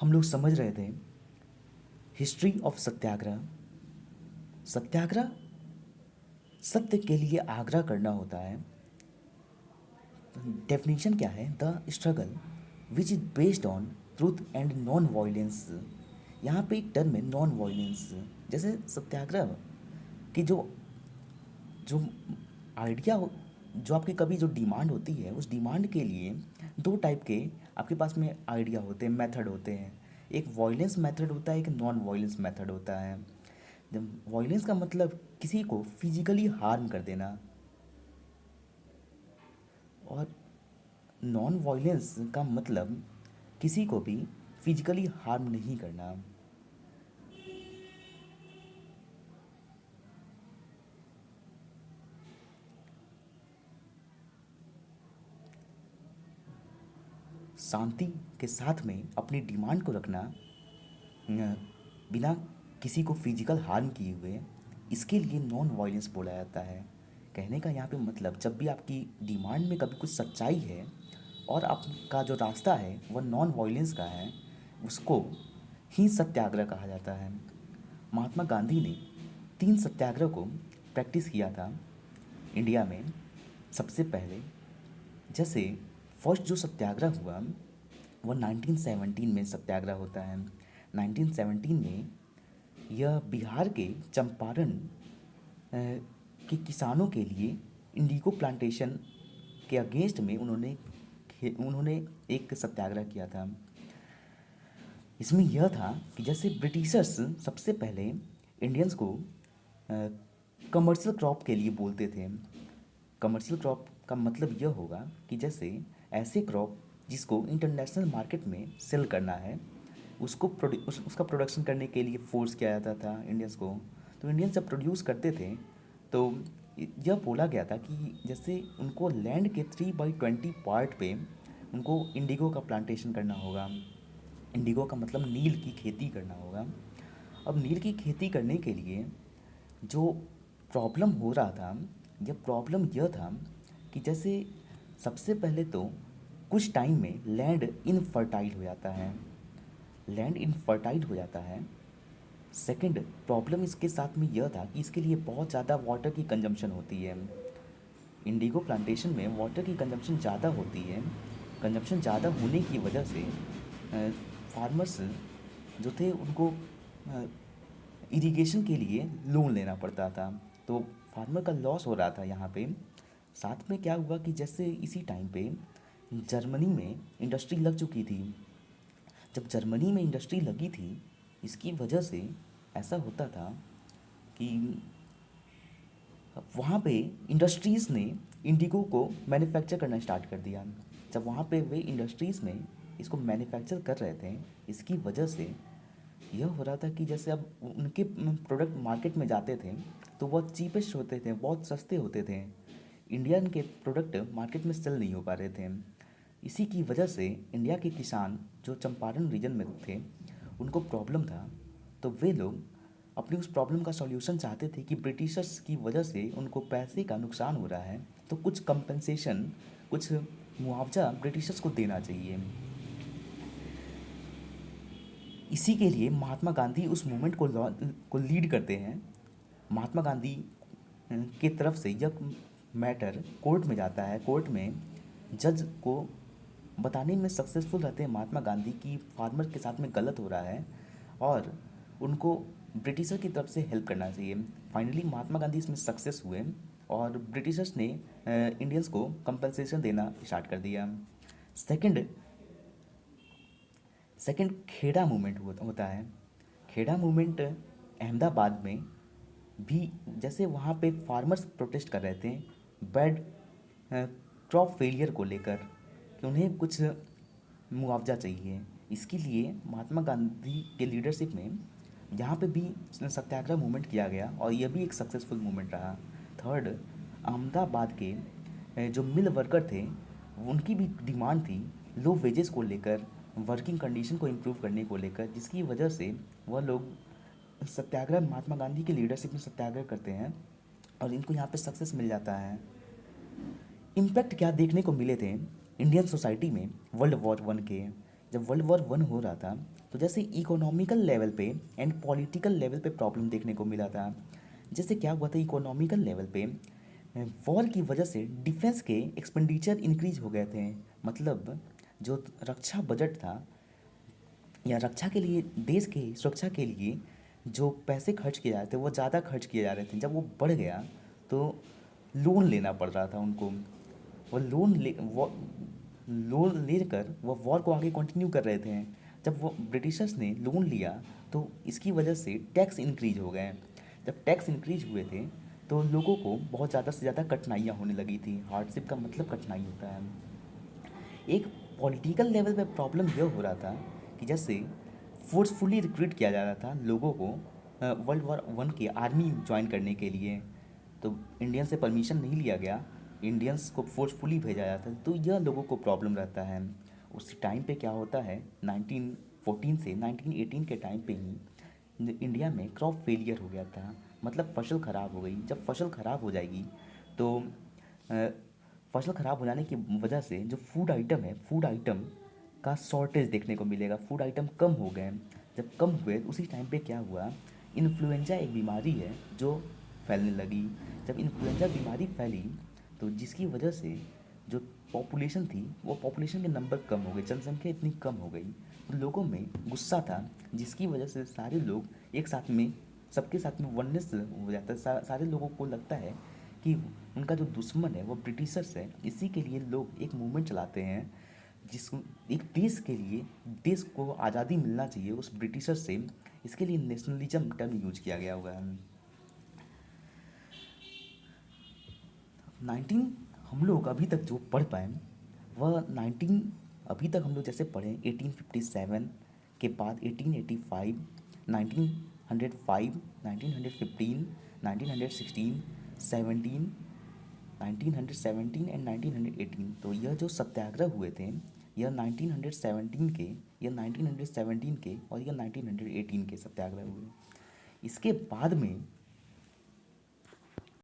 हम लोग समझ रहे थे हिस्ट्री ऑफ सत्याग्रह। सत्याग्रह सत्य के लिए आग्रह करना होता है। डेफिनेशन क्या है? The struggle which is based on truth and non violence. यहाँ पे एक टर्म है नॉन वायलेंस। जैसे सत्याग्रह की जो जो आइडिया जो आपकी कभी जो डिमांड होती है, उस डिमांड के लिए दो टाइप के आपके पास में आइडिया होते हैं, मेथड होते हैं। एक वॉयलेंस मेथड होता है, एक नॉन वॉयलेंस मेथड होता है। जब वॉयलेंस का मतलब किसी को फिजिकली हार्म कर देना, और नॉन वॉयलेंस का मतलब किसी को भी फिजिकली हार्म नहीं करना। शांति के साथ में अपनी डिमांड को रखना, बिना किसी को फिजिकल हार्म किए हुए, इसके लिए नॉन वायलेंस बोला जाता है। कहने का यहाँ पे मतलब जब भी आपकी डिमांड में कभी कुछ सच्चाई है और आपका जो रास्ता है वह नॉन वायलेंस का है, उसको ही सत्याग्रह कहा जाता है। महात्मा गांधी ने 3 सत्याग्रह को प्रैक्टिस किया था इंडिया में। सबसे पहले जैसे फर्स्ट जो सत्याग्रह हुआ वो 1917 में सत्याग्रह होता है। 1917 में यह बिहार के चंपारण के किसानों के लिए इंडिगो प्लांटेशन के अगेंस्ट में उन्होंने एक सत्याग्रह किया था। इसमें यह था कि जैसे ब्रिटिशर्स सबसे पहले इंडियंस को कमर्शियल क्रॉप के लिए बोलते थे। कमर्शियल क्रॉप का मतलब यह होगा कि जैसे ऐसे क्रॉप जिसको इंटरनेशनल मार्केट में सेल करना है, उसका प्रोडक्शन करने के लिए फोर्स किया जाता था इंडियंस को। तो इंडियंस जब प्रोड्यूस करते थे तो यह बोला गया था कि जैसे उनको लैंड के 3/20 पार्ट पे उनको इंडिगो का प्लांटेशन करना होगा। इंडिगो का मतलब नील की खेती करना होगा। अब नील की खेती करने के लिए जो प्रॉब्लम हो रहा था, यह प्रॉब्लम यह था कि जैसे सबसे पहले तो कुछ टाइम में लैंड इनफर्टाइल हो जाता है। लैंड इनफर्टाइल हो जाता है। सेकंड प्रॉब्लम इसके साथ में यह था कि इसके लिए बहुत ज़्यादा वाटर की कंजम्पशन होती है। इंडिगो प्लांटेशन में वाटर की कंजम्पशन ज़्यादा होती है। कंजम्पशन ज़्यादा होने की वजह से फार्मर्स जो थे उनको इरिगेशन के लिए लोन लेना पड़ता था। तो फार्मर का लॉस हो रहा था यहाँ पे। साथ में क्या हुआ कि जैसे इसी टाइम पे जर्मनी में इंडस्ट्री लग चुकी थी। जब जर्मनी में इंडस्ट्री लगी थी, इसकी वजह से ऐसा होता था कि वहाँ पे इंडस्ट्रीज़ ने इंडिगो को मैन्युफैक्चर करना स्टार्ट कर दिया। जब वहाँ पे वे इंडस्ट्रीज़ में इसको मैन्युफैक्चर कर रहे थे, इसकी वजह से यह हो रहा था कि जैसे अब उनके प्रोडक्ट मार्केट में जाते थे तो बहुत चीपेस्ट होते थे, बहुत सस्ते होते थे। इंडियन के प्रोडक्ट मार्केट में सेल नहीं हो पा रहे थे। इसी की वजह से इंडिया के किसान जो चंपारण रीजन में थे उनको प्रॉब्लम था। तो वे लोग अपनी उस प्रॉब्लम का सॉल्यूशन चाहते थे कि ब्रिटिशर्स की वजह से उनको पैसे का नुकसान हो रहा है, तो कुछ कंपनसेशन, कुछ मुआवजा ब्रिटिशर्स को देना चाहिए। इसी के लिए महात्मा गांधी उस मूवमेंट को लीड करते हैं। महात्मा गांधी की तरफ से यह मैटर कोर्ट में जाता है। कोर्ट में जज को बताने में सक्सेसफुल रहते हैं महात्मा गांधी की फार्मर के साथ में गलत हो रहा है और उनको ब्रिटिशर की तरफ से हेल्प करना चाहिए। फाइनली महात्मा गांधी इसमें सक्सेस हुए और ब्रिटिशर्स ने इंडियंस को कंपनसेशन देना स्टार्ट कर दिया। सेकंड सेकंड खेड़ा मूवमेंट होता है। खेड़ा मूवमेंट अहमदाबाद में भी जैसे वहाँ पे फार्मर्स प्रोटेस्ट कर रहे थे बैड क्रॉप फेलियर को लेकर कि उन्हें कुछ मुआवजा चाहिए। इसके लिए महात्मा गांधी के लीडरशिप में यहाँ पे भी सत्याग्रह मूवमेंट किया गया और यह भी एक सक्सेसफुल मूवमेंट रहा। थर्ड, अहमदाबाद के जो मिल वर्कर थे उनकी भी डिमांड थी लो वेजेस को लेकर, वर्किंग कंडीशन को इम्प्रूव करने को लेकर, जिसकी वजह से वह लोग सत्याग्रह महात्मा गांधी के लीडरशिप में सत्याग्रह करते हैं और इनको यहाँ पे सक्सेस मिल जाता है। इम्पैक्ट क्या देखने को मिले थे इंडियन सोसाइटी में वर्ल्ड वॉर 1 के? जब वर्ल्ड वॉर वन हो रहा था तो जैसे इकोनॉमिकल लेवल पे एंड पॉलिटिकल लेवल पे प्रॉब्लम देखने को मिला था। जैसे क्या हुआ था इकोनॉमिकल लेवल पे, वॉर की वजह से डिफेंस के एक्सपेंडिचर इंक्रीज हो गए थे। मतलब जो रक्षा बजट था या रक्षा के लिए, देश की सुरक्षा के लिए जो पैसे खर्च किए जा रहे थे वो ज़्यादा खर्च किए जा रहे थे। जब वो बढ़ गया तो लोन लेना पड़ रहा था उनको। वो लोन लेकर वो वॉर को आगे कंटिन्यू कर रहे थे। जब वो ब्रिटिशर्स ने लोन लिया तो इसकी वजह से टैक्स इंक्रीज हो गए। जब टैक्स इंक्रीज हुए थे तो लोगों को बहुत ज़्यादा से ज़्यादा कठिनाइयाँ होने लगी थी। हार्डशिप का मतलब कठिनाई होता है। एक पॉलिटिकल लेवल पे प्रॉब्लम यह हो रहा था कि जैसे फोर्सफुली रिक्रूट किया जा रहा था लोगों को वर्ल्ड वॉर वन की आर्मी ज्वाइन करने के लिए। तो इंडियन से परमिशन नहीं लिया गया, इंडियंस को फोर्सफुली भेजा जाता है, तो यह लोगों को प्रॉब्लम रहता है। उस टाइम पे क्या होता है, 1914 से 1918 के टाइम पे ही इंडिया में क्रॉप फेलियर हो गया था। मतलब फसल ख़राब हो गई। जब फसल ख़राब हो जाएगी तो अ, फसल ख़राब हो जाने की वजह से जो फूड आइटम है, फूड आइटम का शॉर्टेज देखने को मिलेगा। फूड आइटम कम हो गए। जब कम हुए उसी टाइम पे क्या हुआ, इन्फ्लुएंजा एक बीमारी है जो फैलने लगी। जब इन्फ्लुएंजा बीमारी फैली तो जिसकी वजह से जो पॉपुलेशन थी वो पॉपुलेशन के नंबर कम हो गए, जनसंख्या इतनी कम हो गई तो लोगों में गुस्सा था, जिसकी वजह से सारे लोग एक साथ में, सबके साथ में वननेस हो जाता है। सारे लोगों को लगता है कि उनका जो दुश्मन है वो ब्रिटिशर्स है। इसी के लिए लोग एक मूवमेंट चलाते हैं जिस एक देश के लिए, देश को आज़ादी मिलना चाहिए उस ब्रिटिशर से। इसके लिए नेशनलिज्म टर्म यूज किया गया हुआ है। 19 हम लोग अभी तक जो पढ़ पाए वह 19, अभी तक हम लोग जैसे पढ़े 1857 के बाद 1885, 1905, 1915, 1916, 17, 1917 एंड 1918। तो यह जो सत्याग्रह हुए थे यह 1917 के, यह 1917 के और यह 1918 के सत्याग्रह हुए। इसके बाद में